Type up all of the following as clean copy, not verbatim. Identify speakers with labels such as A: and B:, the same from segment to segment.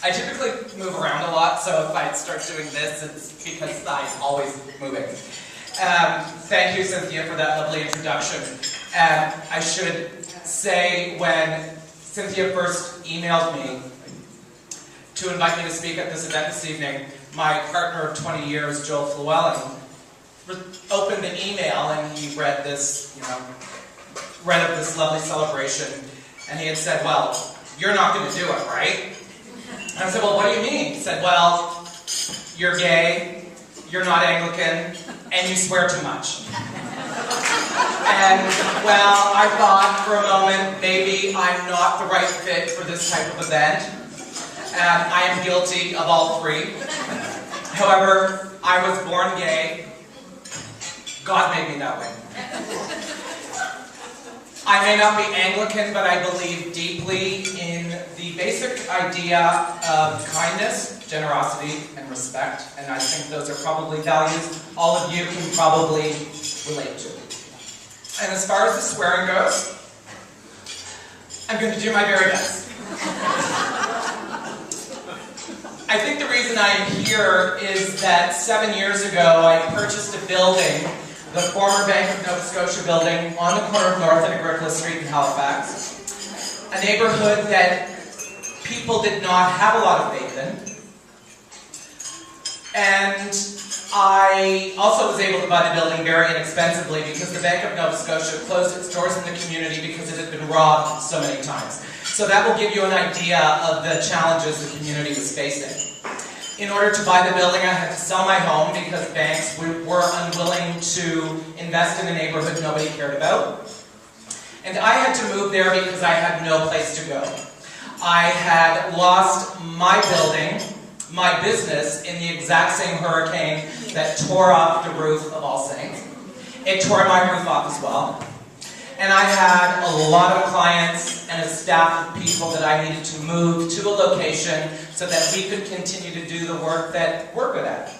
A: I typically move around a lot, so if I start doing this, it's because I'm always moving. Thank you, Cynthia, for that lovely introduction. I should say, when Cynthia first emailed me to invite me to speak at this event this evening, my partner of 20 years, Joel Llewellyn, opened the email and he read this, read of this lovely celebration, and he had said, well, you're not going to do it, right? And I said, well, what do you mean? He said, well, you're gay, you're not Anglican, and you swear too much. And, well, I thought for a moment, maybe I'm not the right fit for this type of event. I am guilty of all three. However, I was born gay. God made me that way. I may not be Anglican, but I believe deeply in the basic idea of kindness, generosity, and respect. And I think those are probably values all of you can probably relate to. And as far as the swearing goes, I'm going to do my very best. I think the reason I am here is that 7 years ago I purchased a building, the former Bank of Nova Scotia building on the corner of North and Agricola Street in Halifax. A neighborhood that people did not have a lot of faith in. And I also was able to buy the building very inexpensively because the Bank of Nova Scotia closed its doors in the community because it had been robbed so many times. So that will give you an idea of the challenges the community was facing. In order to buy the building, I had to sell my home because banks were unwilling to invest in a neighborhood nobody cared about. And I had to move there because I had no place to go. I had lost my building, my business, in the exact same hurricane that tore off the roof of All Saints. It tore my roof off as well. And I had a lot of clients and a staff of people that I needed to move to a location so that we could continue to do the work that we're good at.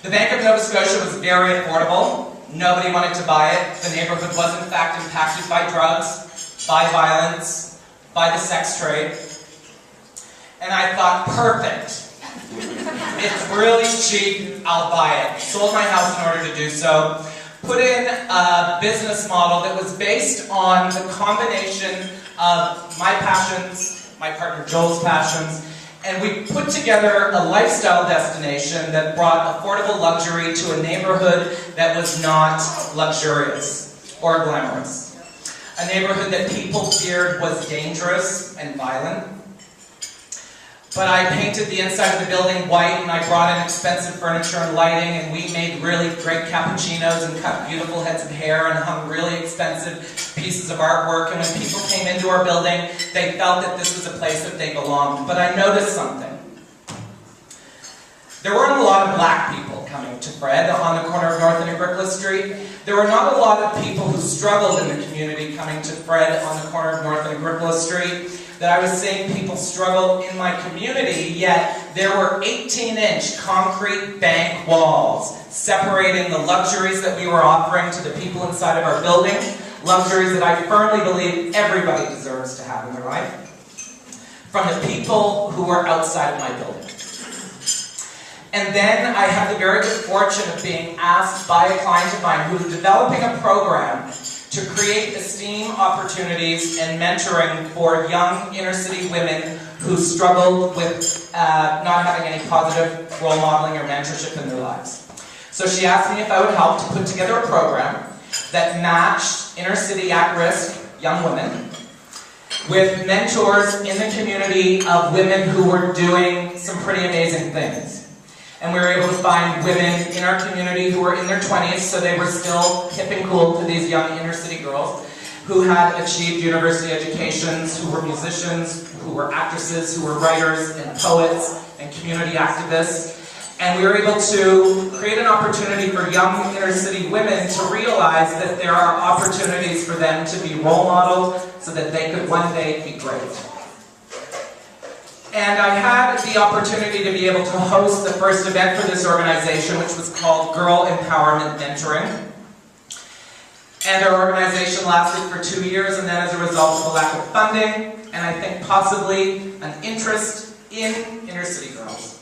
A: The Bank of Nova Scotia was very affordable. Nobody wanted to buy it. The neighborhood was in fact impacted by drugs, by violence, by the sex trade. And I thought, perfect. It's really cheap, I'll buy it. Sold my house in order to do so. Put in a business model that was based on the combination of my passions, my partner Joel's passions, and we put together a lifestyle destination that brought affordable luxury to a neighborhood that was not luxurious or glamorous. A neighborhood that people feared was dangerous and violent. But I painted the inside of the building white, and I brought in expensive furniture and lighting, and we made really great cappuccinos and cut beautiful heads of hair and hung really expensive pieces of artwork. And when people came into our building, they felt that this was a place that they belonged. But I noticed something. There weren't a lot of black people coming to Fred on the corner of North and Agricola Street. There were not a lot of people who struggled in the community coming to Fred on the corner of North and Agricola Street. That I was seeing people struggle in my community, yet there were 18-inch concrete bank walls separating the luxuries that we were offering to the people inside of our building, luxuries that I firmly believe everybody deserves to have in their life, from the people who were outside of my building. And then I had the very good fortune of being asked by a client of mine who was developing a program to create esteem opportunities and mentoring for young inner-city women who struggled with not having any positive role modeling or mentorship in their lives. So she asked me if I would help to put together a program that matched inner-city at-risk young women with mentors in the community of women who were doing some pretty amazing things. And we were able to find women in our community who were in their 20s, so they were still hip and cool to these young inner-city girls, who had achieved university educations, who were musicians, who were actresses, who were writers and poets and community activists. And we were able to create an opportunity for young inner-city women to realize that there are opportunities for them to be role modeled so that they could one day be great. And I had the opportunity to be able to host the first event for this organization, which was called Girl Empowerment Mentoring. And our organization lasted for 2 years, and then as a result of a lack of funding, and I think possibly an interest in inner city girls,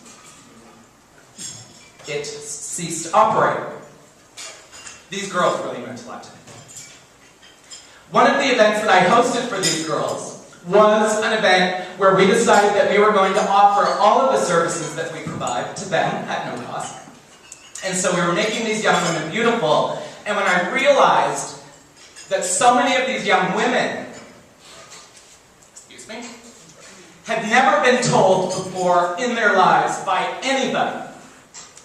A: it ceased to operate. These girls really meant a lot to me. One of the events that I hosted for these girls was an event where we decided that we were going to offer all of the services that we provide to them at no cost. And so we were making these young women beautiful. And when I realized that so many of these young women, had never been told before in their lives by anybody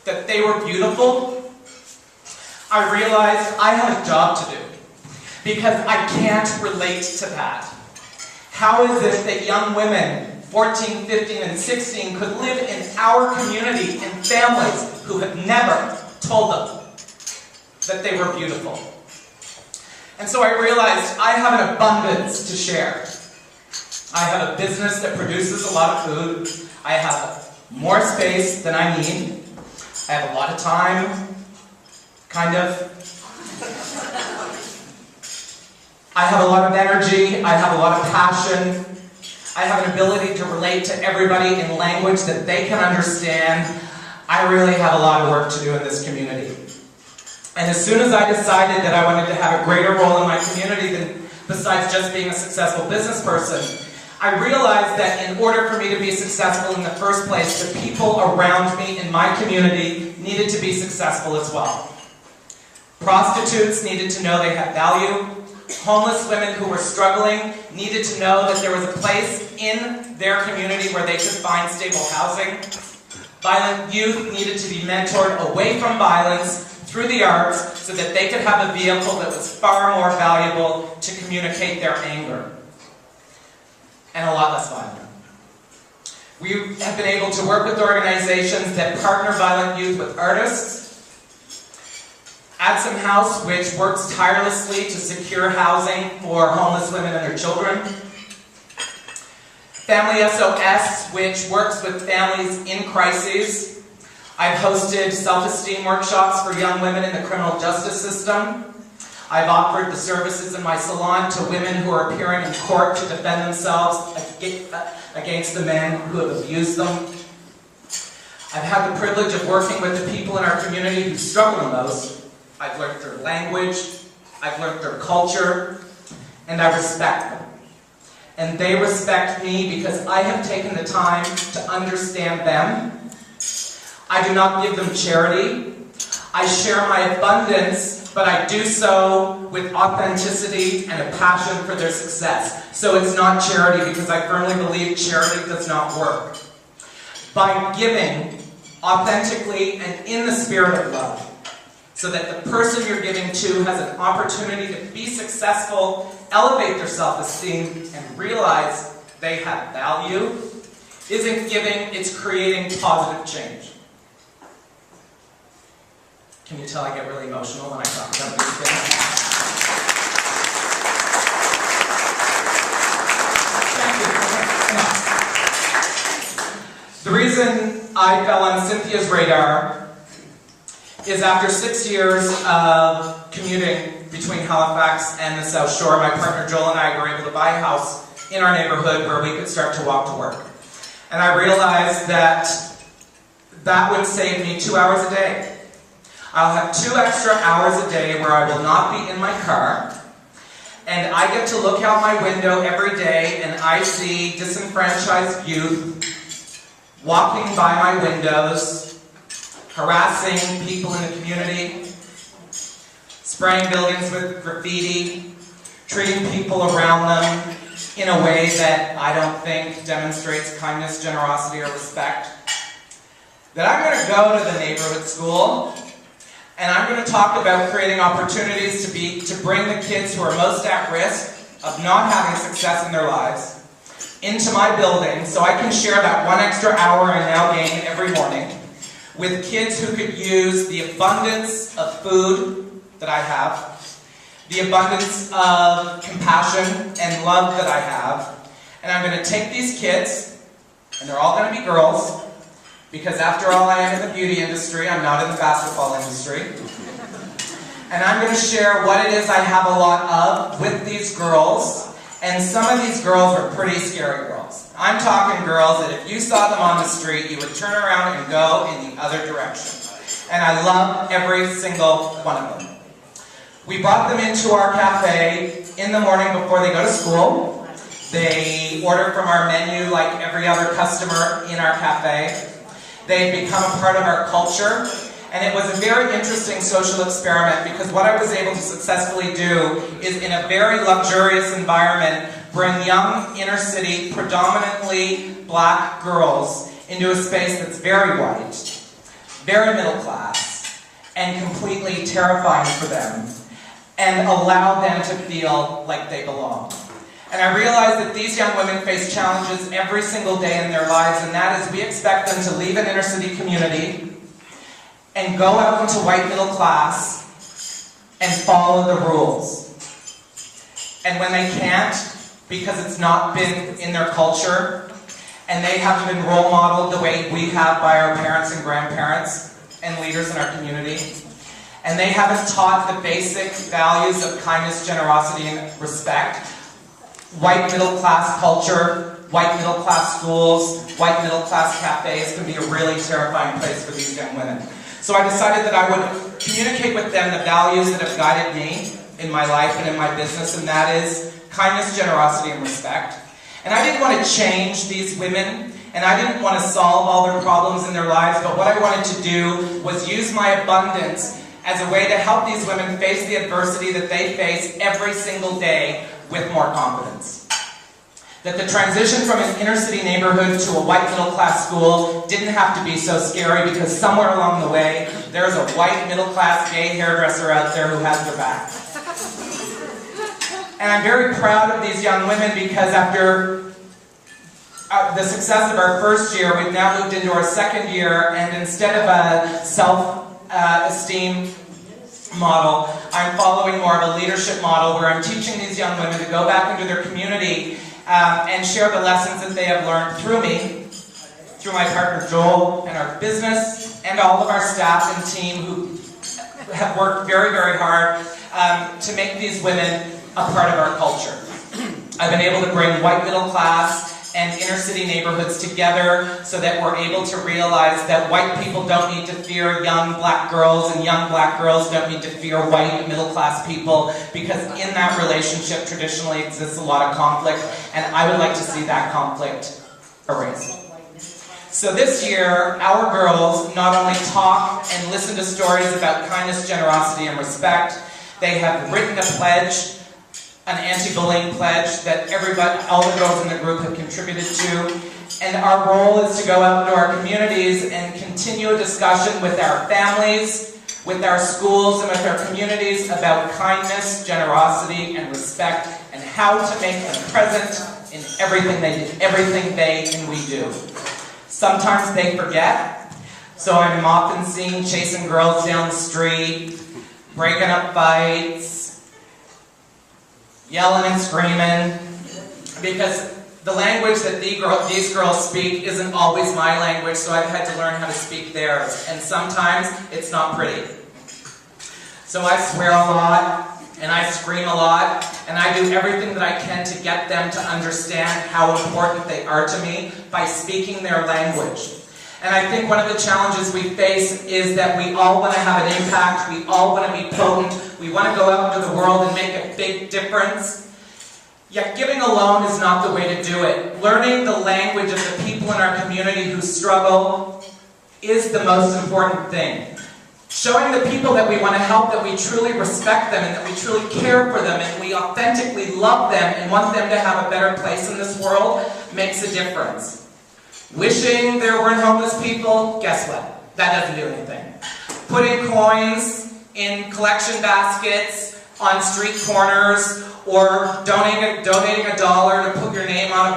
A: that they were beautiful, I realized I had a job to do. Because I can't relate to that. How is it that young women, 14, 15, and 16, could live in our community in families who have never told them that they were beautiful? And so I realized I have an abundance to share. I have a business that produces a lot of food. I have more space than I need. I have a lot of time, kind of. I have a lot of energy. I have a lot of passion. I have an ability to relate to everybody in language that they can understand. I really have a lot of work to do in this community. And as soon as I decided that I wanted to have a greater role in my community than besides just being a successful business person, I realized that in order for me to be successful in the first place, the people around me in my community needed to be successful as well. Prostitutes needed to know they had value. Homeless women who were struggling needed to know that there was a place in their community where they could find stable housing. Violent youth needed to be mentored away from violence through the arts so that they could have a vehicle that was far more valuable to communicate their anger. And a lot less violent. We have been able to work with organizations that partner violent youth with artists. Add Some House, which works tirelessly to secure housing for homeless women and their children. Family SOS, which works with families in crises. I've hosted self-esteem workshops for young women in the criminal justice system. I've offered the services in my salon to women who are appearing in court to defend themselves against the men who have abused them. I've had the privilege of working with the people in our community who struggle the most. I've learned their language, I've learned their culture, and I respect them. And they respect me because I have taken the time to understand them. I do not give them charity. I share my abundance, but I do so with authenticity and a passion for their success. So it's not charity because I firmly believe charity does not work. By giving authentically and in the spirit of love, so that the person you're giving to has an opportunity to be successful, elevate their self-esteem, and realize they have value, isn't giving, it's creating positive change. Can you tell I get really emotional when I talk about these things? Thank you. The reason I fell on Cynthia's radar is after 6 years of commuting between Halifax and the South Shore, my partner Joel and I were able to buy a house in our neighborhood where we could start to walk to work. And I realized that that would save me 2 hours a day. I'll have 2 extra hours a day where I will not be in my car, and I get to look out my window every day and I see disenfranchised youth walking by my windows, harassing people in the community, spraying buildings with graffiti, treating people around them in a way that I don't think demonstrates kindness, generosity, or respect. That I'm going to go to the neighborhood school and I'm going to talk about creating opportunities to bring the kids who are most at risk of not having success in their lives into my building so I can share that 1 extra hour I now gain every morning with kids who could use the abundance of food that I have, the abundance of compassion and love that I have, and I'm going to take these kids, and they're all going to be girls, because after all I am in the beauty industry, I'm not in the basketball industry, and I'm going to share what it is I have a lot of with these girls, And some of these girls were pretty scary girls. I'm talking girls that if you saw them on the street, you would turn around and go in the other direction. And I love every single one of them. We brought them into our cafe in the morning before they go to school. They order from our menu like every other customer in our cafe. They've become a part of our culture. And it was a very interesting social experiment because what I was able to successfully do is, in a very luxurious environment, bring young inner city, predominantly black girls into a space that's very white, very middle class, and completely terrifying for them, and allow them to feel like they belong. And I realized that these young women face challenges every single day in their lives, and that is we expect them to leave an inner city community and go out into white middle class and follow the rules. And when they can't, because it's not been in their culture, and they haven't been role modeled the way we have by our parents and grandparents and leaders in our community, and they haven't taught the basic values of kindness, generosity, and respect, white middle class culture, white middle class schools, white middle class cafes can be a really terrifying place for these young women. So I decided that I would communicate with them the values that have guided me in my life and in my business, and that is kindness, generosity, and respect. And I didn't want to change these women, and I didn't want to solve all their problems in their lives, but what I wanted to do was use my abundance as a way to help these women face the adversity that they face every single day with more confidence. That the transition from an inner city neighborhood to a white middle class school didn't have to be so scary, because somewhere along the way, there's a white middle class gay hairdresser out there who has their back. And I'm very proud of these young women because after the success of our first year, we've now moved into our second year, and instead of a self-esteem model, I'm following more of a leadership model where I'm teaching these young women to go back into their community and share the lessons that they have learned through me, through my partner Joel and our business, and all of our staff and team who have worked very, very hard to make these women a part of our culture. I've been able to bring white middle class and inner city neighborhoods together so that we're able to realize that white people don't need to fear young black girls, and young black girls don't need to fear white middle class people, because in that relationship traditionally exists a lot of conflict, and I would like to see that conflict erased. So this year, our girls not only talk and listen to stories about kindness, generosity, and respect, they have written a pledge, an anti-bullying pledge that all the girls in the group have contributed to. And our role is to go out into our communities and continue a discussion with our families, with our schools, and with our communities about kindness, generosity, and respect, and how to make them present in everything they and we do. Sometimes they forget, so I'm often seen chasing girls down the street, breaking up fights, yelling and screaming, because the language that these girls speak isn't always my language, so I've had to learn how to speak theirs, and sometimes it's not pretty. So I swear a lot, and I scream a lot, and I do everything that I can to get them to understand how important they are to me by speaking their language. And I think one of the challenges we face is that we all want to have an impact, we all want to be potent, we want to go out into the world and make a big difference. Yet giving alone is not the way to do it. Learning the language of the people in our community who struggle is the most important thing. Showing the people that we want to help that we truly respect them and that we truly care for them and we authentically love them and want them to have a better place in this world makes a difference. Wishing there weren't homeless people, guess what? That doesn't do anything. Putting coins in collection baskets on street corners, or donating $1 to put your name on a